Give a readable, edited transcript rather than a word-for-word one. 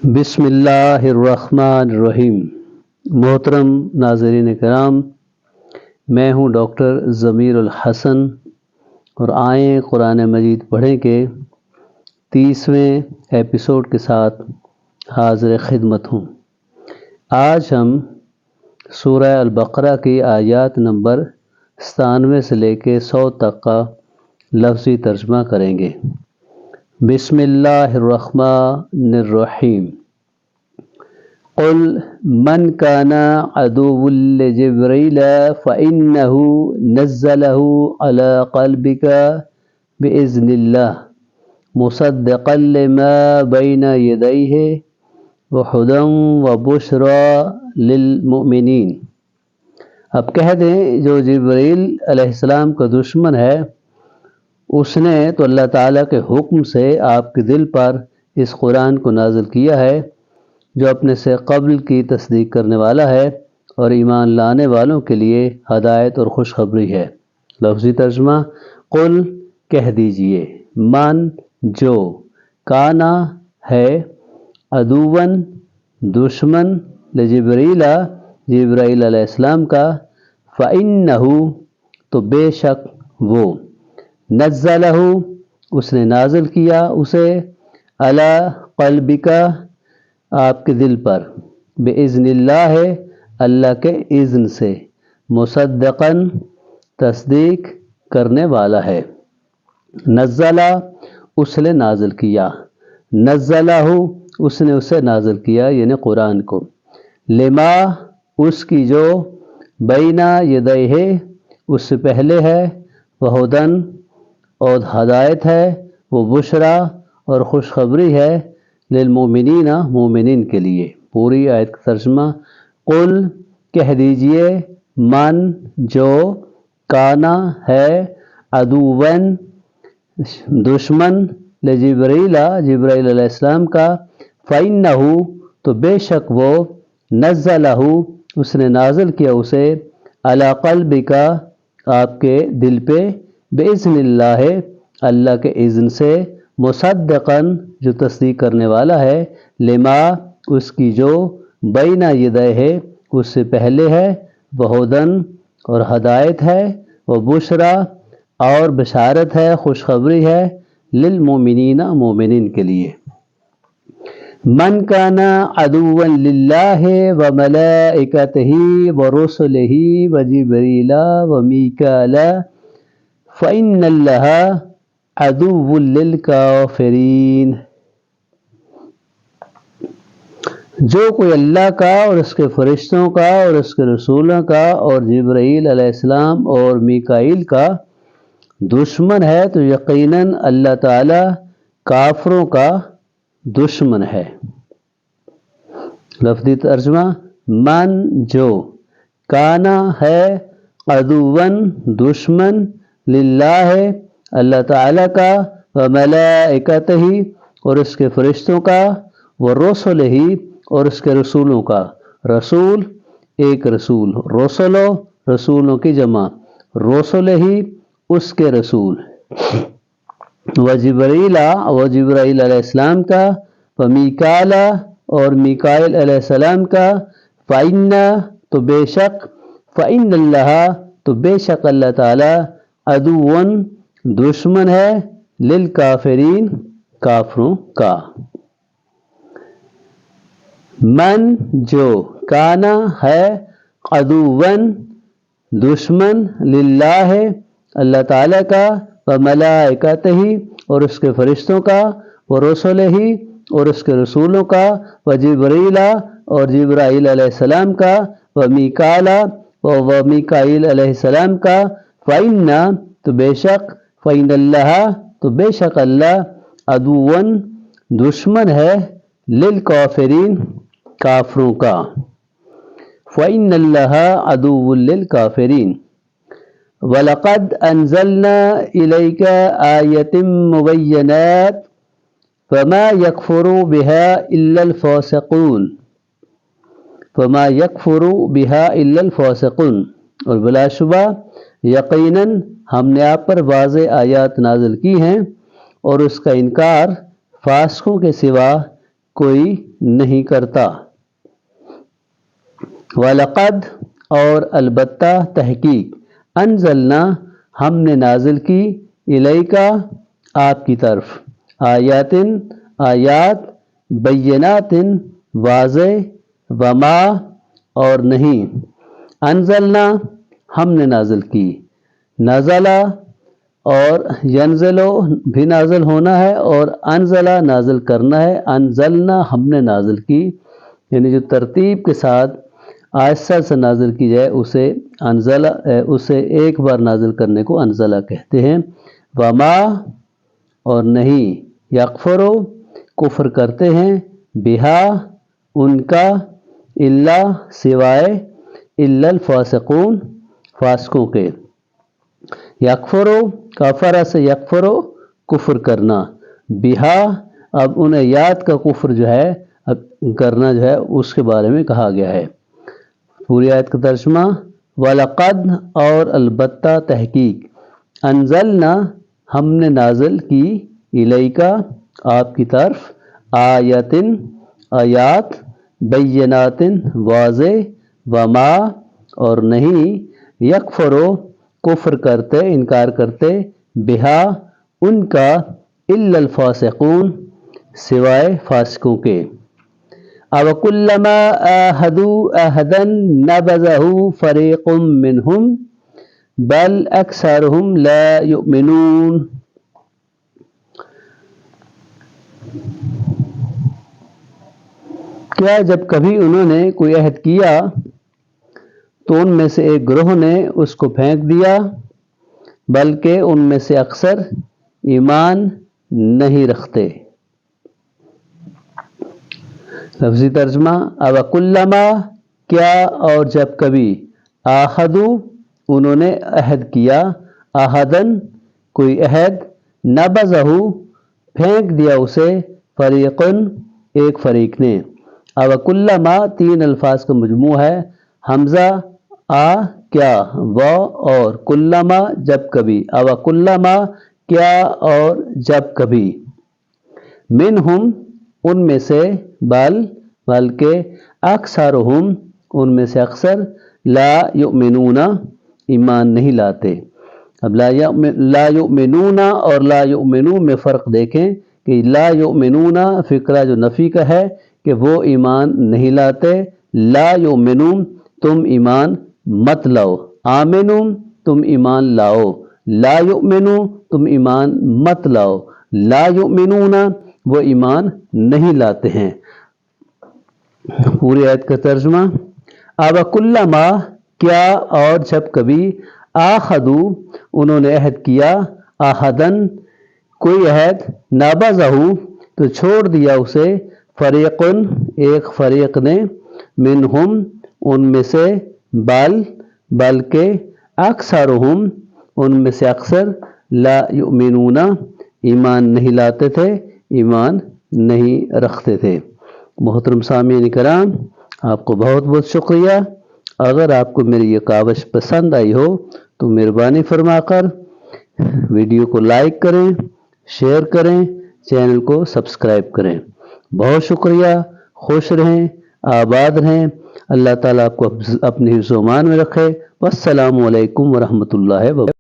بسم اللہ الرحمن الرحیم۔ محترم ناظرین کرام، میں ہوں ڈاکٹر ضمیر الحسن اور آئیں قرآن مجید پڑھیں کے 30ویں ایپیسوڈ کے ساتھ حاضر خدمت ہوں۔ آج ہم سورہ البقرہ کی آیات نمبر 97 سے لے کے 100 تک کا لفظی ترجمہ کریں گے۔ بسم اللہ الرحمن الرحیم۔ قل من كان عدوا لجبريل فإنه نزله على قلبك بإذن الله مصدقا لما بين يديه وهدى وبشرى للمؤمنين۔ اب کہہ دیں جو جبرائیل علیہ السلام کا دشمن ہے، اس نے تو اللہ تعالیٰ کے حکم سے آپ کے دل پر اس قرآن کو نازل کیا ہے، جو اپنے سے قبل کی تصدیق کرنے والا ہے اور ایمان لانے والوں کے لیے ہدایت اور خوشخبری ہے۔ لفظی ترجمہ: قل کہہ دیجئے، من جو، کانا ہے، عدوًا دشمن، لجبریل جبرائیل علیہ السلام کا، فإنہ تو بے شک وہ، نزلہ اس نے نازل کیا اسے، علی قلبک آپ کے دل پر، بإذن اللہ اللہ کے اذن سے، مصدقاً تصدیق کرنے والا ہے۔ نزلہ اس نے نازل کیا، نزلہ اس نے اسے نازل کیا یعنی قرآن کو، لما اس کی جو، بینا یدیہ اس سے پہلے ہے، وہدن اور ہدایت ہے، وہ بشرا اور خوشخبری ہے، للمؤمنین مومنین کے لیے۔ پوری آیت کا ترجمہ: قل کہہ دیجئے، من جو، کانا ہے، عدوًا دشمن، لجبریل جبرائیل علیہ السلام کا، فإنہ تو بے شک وہ، نزلہ اس نے نازل کیا اسے، علی قلبک آپ کے دل پہ، بإذن اللہ اللہ کے اذن سے، مصدقاً جو تصدیق کرنے والا ہے، لما اس کی جو، بینا یدیہ اس سے پہلے ہے، وہدن اور ہدایت ہے، وبشرا اور بشارت ہے، خوشخبری ہے، للمؤمنین مومنین کے لیے۔ من کان عدوا للہ وملائکتہ ورسلہ وجبریل ومیکائیل فإن اللہ عدو للکافرین۔ جو کوئی اللہ کا اور اس کے فرشتوں کا اور اس کے رسولوں کا اور جبرائیل علیہ السلام اور میکائیل کا دشمن ہے تو یقیناً اللہ تعالی کافروں کا دشمن ہے۔ لفظی ترجمہ: من جو، کانا ہے، عدوًا دشمن، للہ اللہ تعالیٰ کا، وملائکتہ اور اس کے فرشتوں کا، ورسلہ اور اس کے رسولوں کا، رسول ایک رسول، رسلو رسولوں کی جمع، رسلہ اس کے رسول، وجبریل جبرائیل علیہ السلام کا، ومیکائیل اور میکائیل علیہ السلام کا، فإن تو بے شک، فإن اللہ تو بے شک اللہ تعالی، عدوً دشمن ہے، للکافرین کافروں کا۔ من جو، کانا ہے، عدوًا دشمن، للہ اللہ تعالیٰ کا، وملائکتہ اور اس کے فرشتوں کا، ورسلہ اور اس کے رسولوں کا، وجبریل اور جبرائیل علیہ السلام کا، ومیکائیل ومیکائیل علیہ السلام کا، فإن تو بے شک، فإن اللہ تو بے شک اللہ، عدوً دشمن ہے، للکافرین کافروں کا، فإن اللہ عدو للکافرین۔ وَلَقَدْ أَنزَلْنَا إِلَيْكَ آيَةٍ مُبَيِّنَاتٍ فَمَا يَكْفُرُ بِهَا إِلَّا الْفَاسِقُونَ فَمَا يَكْفُرُ بِهَا إِلَّا الْفَاسِقُونَ۔ اور بلا شبہ یقیناً ہم نے آپ پر واضح آیات نازل کی ہیں اور اس کا انکار فاسقوں کے سوا کوئی نہیں کرتا۔ وَلَقَدْ اور البتہ تحقیق، انزلنا ہم نے نازل کی، الیکا آپ کی طرف، آیاتن آیات، بیناتن واضح، وما اور نہیں، انزلنا ہم نے نازل کی، نزلہ اور ینزلو بھی نازل ہونا ہے اور انزلہ نازل کرنا ہے، انزلنا ہم نے نازل کی، یعنی جو ترتیب کے ساتھ آہستہ سے نازل کی جائے اسے انزلہ، اسے ایک بار نازل کرنے کو انزلہ کہتے ہیں۔ وما اور نہیں، یکفرو کفر کرتے ہیں، بہا ان کا، الا سوائے، الا الفاسقون فاسقوں کے۔ یکفرو کفر سے یکفرو کفر کرنا، بہا اب ان آیات کا کفر جو ہے کرنا جو ہے اس کے بارے میں کہا گیا ہے۔ پوری آیت کا ترجمہ، وَلَقَدْ اور البتہ تحقیق، انزلنا ہم نے نازل کی، الیکا آپ کی طرف، آیاتن آیات، بیناتن واضح، وما اور نہیں، یکفرو کفر کرتے انکار کرتے، بہا ان کا، الا الفاسقون سوائے فاسقوں کے۔ أَوَكُلَّمَا عَاهَدُوا عَهْدًا نَبَذَهُ فَرِيقٌ مِّنْهُمْ بَلْ أَكْثَرُهُمْ لَا يُؤْمِنُونَ۔ کیا جب کبھی انہوں نے کوئی عہد کیا تو ان میں سے ایک گروہ نے اس کو پھینک دیا، بلکہ ان میں سے اکثر ایمان نہیں رکھتے۔ لفظی ترجمہ، اوَكُلَّمَا کیا اور جب کبھی، آخذوا انہوں نے عہد کیا، عہدن کوئی عہد، نبذہ پھینک دیا اسے، فریقن ایک فریق نے۔ اوَكُلَّمَا تین الفاظ کا مجموع ہے، حمزہ آ کیا، و اور کلما جب کبھی، اوَكُلَّمَا کیا اور جب کبھی، منہم ان میں سے، بلکہ اکثرہم ان میں سے اکثر، لا یؤمنون ایمان نہیں لاتے۔ اب لا یؤمنون اور لا یؤمنون میں فرق دیکھیں کہ لا یؤمنون فقرہ جو نفی کا ہے کہ وہ ایمان نہیں لاتے، لا یؤمنون تم ایمان مت لاؤ، آمنون تم ایمان لاؤ، لا یؤمنون تم ایمان مت لاؤ، لا یؤمنون وہ ایمان نہیں لاتے ہیں۔ پوری آیت کا ترجمہ، اوَكُلَّمَا کیا اور جب کبھی، آخذوا انہوں نے عہد کیا، عہدن کوئی عہد، نبذہ تو چھوڑ دیا اسے، فریقن ایک فریق نے، منہم ان میں سے، بلکہ اکثرہم ان میں سے اکثر، لا یؤمنون ایمان نہیں لاتے تھے، ایمان نہیں رکھتے تھے۔ محترم سامعین کرام، آپ کو بہت بہت شکریہ۔ اگر آپ کو میری یہ کاوش پسند آئی ہو تو مہربانی فرما کر ویڈیو کو لائک کریں، شیئر کریں، چینل کو سبسکرائب کریں۔ بہت شکریہ، خوش رہیں، آباد رہیں، اللہ تعالیٰ آپ کو اپنے حفظ و امان میں رکھے۔ والسلام علیکم ورحمۃ اللہ وبرکاتہ۔